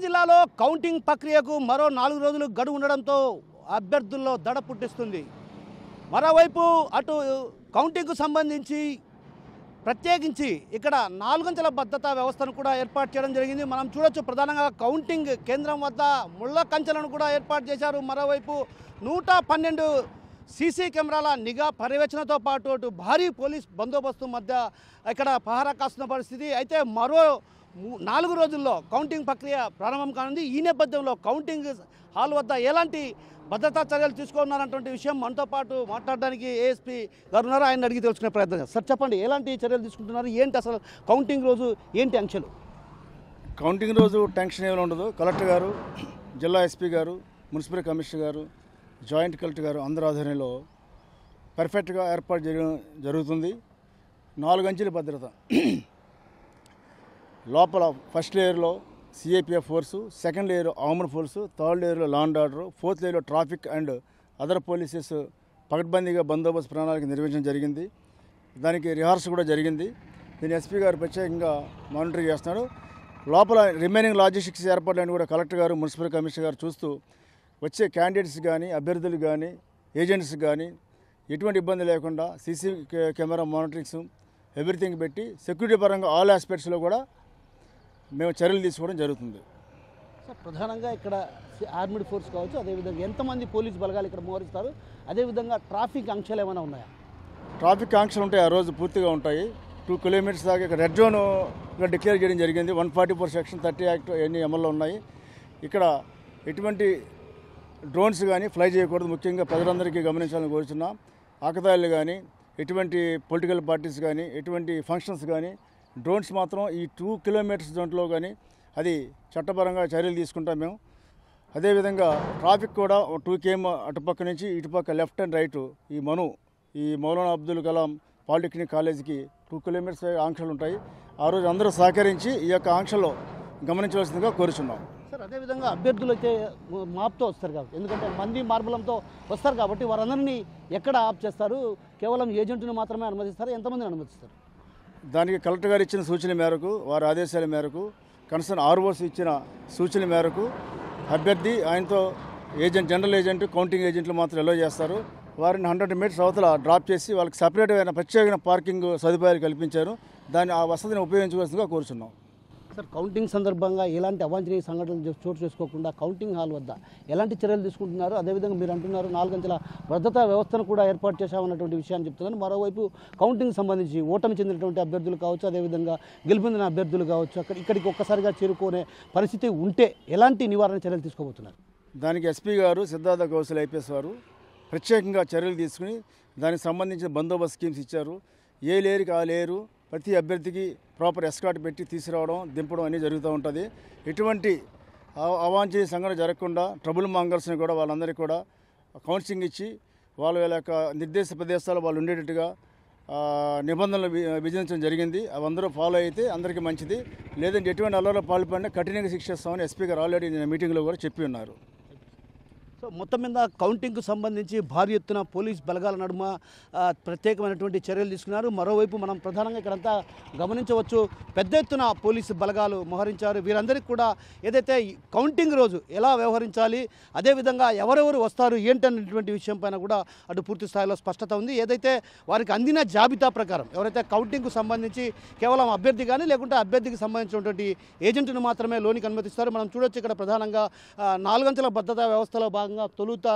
జిల్లాలో కౌంటింగ్ ప్రక్రియకు మరో 4 రోజులు గడువు ఉండడంతో అభ్యర్థుల్లో దడ పుట్టిస్తుంది. మరోవైపు అటు కౌంటింగ్కు సంబంధించి ప్రత్యేకించి ఇక్కడ 4 అంచెల భద్రతా వ్యవస్థను కూడా ఏర్పాటు చేయడం జరిగింది. మనం చూడొచ్చు, ప్రధానంగా కౌంటింగ్ కేంద్రం వద్ద ముళ్ళ కంచెలను కూడా ఏర్పాటు చేశారు. మరోవైపు 112 సీసీ కెమెరాల నిఘా పర్యవేక్షణతో పాటు అటు భారీ పోలీస్ బందోబస్తు మధ్య ఇక్కడ పహారా కాస్తున్న పరిస్థితి. అయితే మరో 4 రోజుల్లో కౌంటింగ్ ప్రక్రియ ప్రారంభం కానుంది. ఈ నేపథ్యంలో కౌంటింగ్ హాల్ వద్ద ఎలాంటి భద్రతా చర్యలు తీసుకున్నారన్నటువంటి విషయం మనతో పాటు మాట్లాడడానికి ఏఎస్పీ గారు ఉన్నారు. ఆయన అడిగి తెలుసుకునే ప్రయత్నం చేస్తారు. సార్ చెప్పండి, ఎలాంటి చర్యలు తీసుకుంటున్నారు, ఏంటి అసలు కౌంటింగ్ రోజు ఏంటి ఆంక్షలు? కౌంటింగ్ రోజు టెన్షన్ ఏమైనా ఉండదు. కలెక్టర్ గారు, జిల్లా ఎస్పీ గారు, మున్సిపల్ కమిషనర్ గారు, జాయింట్ కలెక్టర్ గారు అందరి ఆధ్వర్యంలో పర్ఫెక్ట్గా ఏర్పాటు జరుగుతుంది. 4 అంచెల భద్రత. లోపల ఫస్ట్ లేయర్లో CIPF force, second layer armour force, third లేయర్లో లా అండ్ ఆర్డర్, ఫోర్త్ లేయర్లో ట్రాఫిక్ అండ్ అదర్ పోలీసెస్ పకడ్బందీగా బందోబస్తు ప్రణాళిక నిర్వహించడం జరిగింది. దానికి రిహార్సల్ కూడా జరిగింది. దీన్ని ఎస్పీ గారు ప్రత్యేకంగా మానిటర్ చేస్తున్నారు. లోపల రిమైనింగ్ లాజిస్టిక్స్ ఏర్పాట్లను కూడా కలెక్టర్ గారు, మున్సిపల్ కమిషనర్ గారు చూస్తూ వచ్చే క్యాండిడేట్స్ కానీ, అభ్యర్థులు కానీ, ఏజెంట్స్ కానీ ఎటువంటి ఇబ్బంది లేకుండా సీసీ కెమెరా మానిటరింగ్స్ ఎవ్రీథింగ్ పెట్టి సెక్యూరిటీ పరంగా ఆల్ ఆస్పెక్ట్స్లో కూడా మేము చర్యలు తీసుకోవడం జరుగుతుంది. సార్ ప్రధానంగా ఇక్కడ ఆర్మీడ్ ఫోర్స్ కావచ్చు, అదేవిధంగా ఎంతమంది పోలీస్ బలగాలు ఇక్కడ మోహరిస్తారు, అదేవిధంగా ట్రాఫిక్ ఆంక్షలు ఏమైనా ఉన్నాయా? ట్రాఫిక్ ఆంక్షలు ఉంటాయి, ఆ రోజు పూర్తిగా ఉంటాయి. 2 కిలోమీటర్స్ దాకా ఇక్కడ రెడ్ జోన్గా డిక్లేర్ చేయడం జరిగింది. 144 సెక్షన్ 30 యాక్ట్ అన్ని అమల్లో ఉన్నాయి. ఇక్కడ ఎటువంటి డ్రోన్స్ కానీ ఫ్లై చేయకూడదు. ముఖ్యంగా ప్రజలందరికీ గమనించాలని కోరుచున్నాం. ఆకతాయిలు కానీ, ఎటువంటి పొలిటికల్ పార్టీస్ కానీ, ఎటువంటి ఫంక్షన్స్ కానీ డ్రోన్స్ మాత్రం ఈ 2 కిలోమీటర్స్ జోన్లో కానీ అది చట్టపరంగా చర్యలు తీసుకుంటాం మేము. అదేవిధంగా ట్రాఫిక్ కూడా 2 km అటుపక్క నుంచి ఇటుపక్క లెఫ్ట్ అండ్ రైట్ ఈ మౌలానా అబ్దుల్ కలాం పాలిటెక్నిక్ కాలేజీకి 2 కిలోమీటర్స్ ఆంక్షలు ఉంటాయి. ఆ రోజు అందరూ సహకరించి ఈ యొక్క ఆంక్షలు గమనించవలసిందిగా కోరుచున్నాం. సార్ అదేవిధంగా అభ్యర్థులు అయితే మాప్తో వస్తారు కాబట్టి, ఎందుకంటే మంది మార్బలంతో వస్తారు కాబట్టి వారందరినీ ఎక్కడ ఆప్ చేస్తారు? కేవలం ఏజెంట్ను మాత్రమే అనుమతిస్తారు? ఎంతమందిని అనుమతిస్తారు? దానికి కలెక్టర్ గారు ఇచ్చిన సూచన మేరకు, వారి ఆదేశాల మేరకు, కన్సర్న్ ఆర్ఓస్ ఇచ్చిన సూచన మేరకు అభ్యర్థి ఆయనతో జనరల్ ఏజెంట్, కౌంటింగ్ ఏజెంట్లు మాత్రం ఎలో చేస్తారు. వారిని 100 మీటర్స్ అవతల డ్రాప్ చేసి వాళ్ళకి సపరేట్ అయిన ప్రత్యేకమైన పార్కింగ్ సదుపాయాలు కల్పించారు. ఆ వసతిని ఉపయోగించవలసిందిగా కోరుచున్నాం. సార్ కౌంటింగ్ సందర్భంగా ఎలాంటి అవాంఛనీయ సంఘటనలు చోటు చేసుకోకుండా కౌంటింగ్ హాల్ వద్ద ఎలాంటి చర్యలు తీసుకుంటున్నారు? అదేవిధంగా మీరు అంటున్నారు 4 అంచెల భద్రతా వ్యవస్థను కూడా ఏర్పాటు చేశామన్నటువంటి విషయాన్ని చెప్తున్నారు. మరోవైపు కౌంటింగ్ సంబంధించి ఓటమి చెందినటువంటి అభ్యర్థులు కావచ్చు, అదేవిధంగా గెలుపొందిన అభ్యర్థులు కావచ్చు, ఇక్కడికి ఒక్కసారిగా చేరుకునే పరిస్థితి ఉంటే ఎలాంటి నివారణ చర్యలు తీసుకోబోతున్నారు? దానికి ఎస్పీ గారు, సిద్ధార్థ కౌశల్ ఐపీఎస్ వారు ప్రత్యేకంగా చర్యలు తీసుకుని దానికి సంబంధించిన బందోబస్తు స్కీమ్స్ ఇచ్చారు. ఏ లేయర్కి ఆ లేయరు ప్రతి అభ్యర్థికి ప్రాపర్ ఎస్కాట్ పెట్టి తీసుకురావడం, దింపడం అనేది జరుగుతూ ఉంటుంది. ఎటువంటి అవాంఛనీయ సంఘటన జరగకుండా ట్రబుల్ మాంగర్స్ని కూడా వాళ్ళందరికీ కూడా కౌన్సిలింగ్ ఇచ్చి వాళ్ళ యొక్క నిర్దేశ ప్రదేశాలు వాళ్ళు ఉండేటట్టుగా నిబంధనలు విధించడం జరిగింది. అవి అందరూ ఫాలో అయితే అందరికీ మంచిది. లేదంటే ఎటువంటి అల్లర్లో పాల్పడినా కఠినంగా శిక్షిస్తామని ఎస్పీ గారు ఆల్రెడీ నేను మీటింగ్లో కూడా చెప్పి ఉన్నారు. సో మొత్తం మీద కౌంటింగ్కు సంబంధించి భారీ ఎత్తున పోలీస్ బలగాల నడుమ ప్రత్యేకమైనటువంటి చర్యలు తీసుకున్నారు. మరోవైపు మనం ప్రధానంగా ఇక్కడంతా గమనించవచ్చు, పెద్ద ఎత్తున పోలీసు బలగాలు మోహరించారు. వీరందరికీ కూడా ఏదైతే కౌంటింగ్ రోజు ఎలా వ్యవహరించాలి, అదేవిధంగా ఎవరెవరు వస్తారు ఏంటనేటువంటి విషయం పైన కూడా అటు పూర్తి స్థాయిలో స్పష్టత ఉంది. ఏదైతే వారికి అందిన జాబితా ప్రకారం ఎవరైతే కౌంటింగ్కు సంబంధించి కేవలం అభ్యర్థి కానీ లేకుంటే అభ్యర్థికి సంబంధించినటువంటి ఏజెంట్ను మాత్రమే లోనికి అనుమతిస్తారు. మనం చూడొచ్చు, ఇక్కడ ప్రధానంగా 4 అంచెల భద్రతా వ్యవస్థలో భాగంగా తొలుత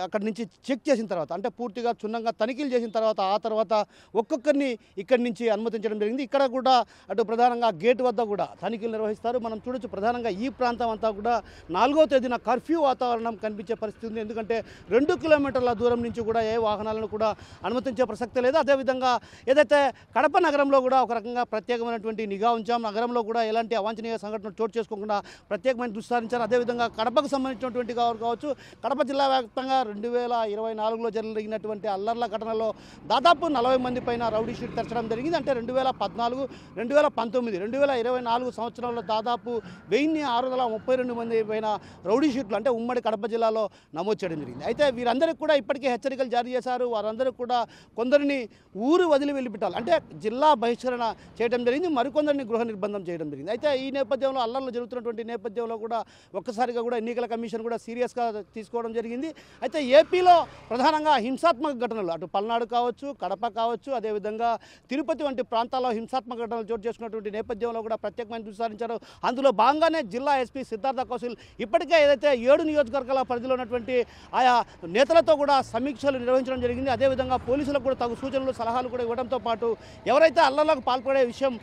అక్కడి నుంచి చెక్ చేసిన తర్వాత, అంటే పూర్తిగా క్షుణ్ణంగా తనిఖీలు చేసిన తర్వాత ఆ తర్వాత ఒక్కొక్కరిని ఇక్కడి నుంచి అనుమతించడం జరిగింది. ఇక్కడ కూడా అటు ప్రధానంగా గేట్ వద్ద కూడా తనిఖీలు నిర్వహిస్తారు. మనం చూడొచ్చు, ప్రధానంగా ఈ ప్రాంతం అంతా కూడా 4వ తేదీన కర్ఫ్యూ వాతావరణం కనిపించే పరిస్థితి ఉంది. ఎందుకంటే 2 కిలోమీటర్ల దూరం నుంచి కూడా ఏ వాహనాలను కూడా అనుమతించే ప్రసక్తి లేదు. అదేవిధంగా ఏదైతే కడప నగరంలో కూడా ఒక రకంగా ప్రత్యేకమైనటువంటి నిఘా ఉంచాం. నగరంలో కూడా ఎలాంటి అవాంఛనీయ సంఘటనలు చోటు చేసుకోకుండా ప్రత్యేకమైన దృష్టి సారించారు. అదేవిధంగా కడపకు సంబంధించినటువంటి కావచ్చు, కడప జిల్లా వ్యాప్తంగా 2024లో జరిగినటువంటి అల్లర్ల ఘటనలో దాదాపు 40 మంది పైన రౌడీ షీట్ తెరచడం జరిగింది. అంటే 2014, 2019, 2024 సంవత్సరంలో దాదాపు 1632 మంది పైన రౌడీ షీట్లు అంటే ఉమ్మడి కడప జిల్లాలో నమోదు చేయడం జరిగింది. అయితే వీరందరికీ కూడా ఇప్పటికే హెచ్చరికలు జారీ చేశారు. వారందరూ కూడా కొందరిని ఊరు వదిలి వెళ్ళిపెట్టాలి అంటే జిల్లా బహిష్కరణ చేయడం జరిగింది, మరికొందరిని గృహ నిర్బంధం చేయడం జరిగింది. అయితే ఈ నేపథ్యంలో అల్లర్లు జరుగుతున్నటువంటి నేపథ్యంలో కూడా ఒక్కసారిగా కూడా ఎన్నికల కమిషన్ కూడా సీరియస్గా తీసుకోవడం జరిగింది. అయితే ఏపీలో ప్రధానంగా హింసాత్మక ఘటనలు అటు పల్నాడు కావచ్చు, కడప కావచ్చు, అదేవిధంగా తిరుపతి వంటి ప్రాంతాల్లో హింసాత్మక ఘటనలు చోటు చేసుకున్నటువంటి నేపథ్యంలో కూడా ప్రత్యేకమైన దృష్టి సారించారు. అందులో భాగంగానే జిల్లా ఎస్పీ సిద్ధార్థ కౌశల్ ఇప్పటికే ఏదైతే 7 నియోజకవర్గాల పరిధిలో ఉన్నటువంటి ఆయా నేతలతో కూడా సమీక్షలు నిర్వహించడం జరిగింది. అదేవిధంగా పోలీసులకు కూడా తగు సూచనలు సలహాలు కూడా ఇవ్వడంతో పాటు ఎవరైతే అల్లర్లకు పాల్పడే విషయం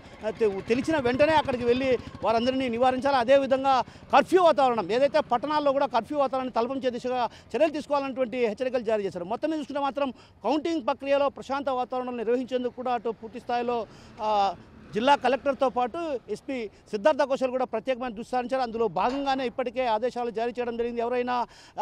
తెలిసిన వెంటనే అక్కడికి వెళ్ళి వారందరినీ నివారించాలి. అదేవిధంగా కర్ఫ్యూ వాతావరణం ఏదైతే పట్టణాల్లో కూడా కర్ఫ్యూ వాతావరణాన్ని తలపించే దిశగా చర్యలు తీసుకోవాలన్నటువంటి హెచ్చరికలు జారీ చేశారు. మొత్తం మీద చూసుకుంటే మాత్రం కౌంటింగ్ ప్రక్రియలో ప్రశాంత వాతావరణం నిర్వహించేందుకు కూడా అటు పూర్తి స్థాయిలో జిల్లా కలెక్టర్తో పాటు ఎస్పీ సిద్ధార్థ కౌశల్ కూడా ప్రత్యేకమైన దృష్టి సారించారు. అందులో భాగంగానే ఇప్పటికే ఆదేశాలు జారీ చేయడం జరిగింది. ఎవరైనా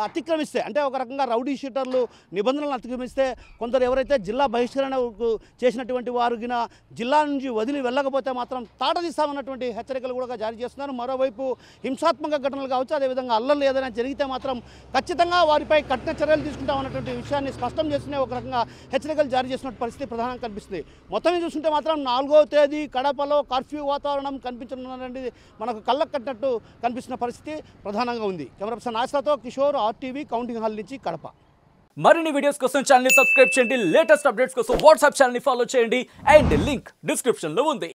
అతిక్రమిస్తే అంటే ఒక రకంగా రౌడీ షీటర్లు నిబంధనలను అతిక్రమిస్తే కొందరు ఎవరైతే జిల్లా బహిష్కరణకు చేసినటువంటి వారిగిన జిల్లా నుంచి వదిలి వెళ్ళకపోతే మాత్రం తాటదీస్తామన్నటువంటి హెచ్చరికలు కూడా జారీ చేస్తున్నారు. మరోవైపు హింసాత్మక ఘటనలు కావచ్చు, అదేవిధంగా అల్లర్లు ఏదైనా జరిగితే మాత్రం ఖచ్చితంగా వారిపై కఠిన చర్యలు తీసుకుంటామన్నటువంటి విషయాన్ని స్పష్టం చేస్తూనే ఒక రకంగా హెచ్చరికలు జారీ చేసిన పరిస్థితి ప్రధానంగా కనిపిస్తుంది. మొత్తం చూస్తుంటే మాత్రం 4వ తేదీ కడపలో కర్ఫ్యూ వాతావరణం కనిపించనున్నది మనకు కళ్ళకు కట్టినట్టు కనిపిస్తున్న పరిస్థితి ప్రధానంగా ఉంది. కెమెరా పర్సన్ ఆశతో కిషోర్, RTV, కౌంటింగ్ హాల్ నుంచి కడప. మరిన్ని వీడియోస్ కోసం ఛానల్ ని సబ్స్క్రైబ్ చేయండి, లేటెస్ట్ అప్డేట్స్ కోసం వాట్సాప్ ఛానల్ ని ఫాలో చేయండి అండ్ లింక్ డిస్క్రిప్షన్ లో ఉంది.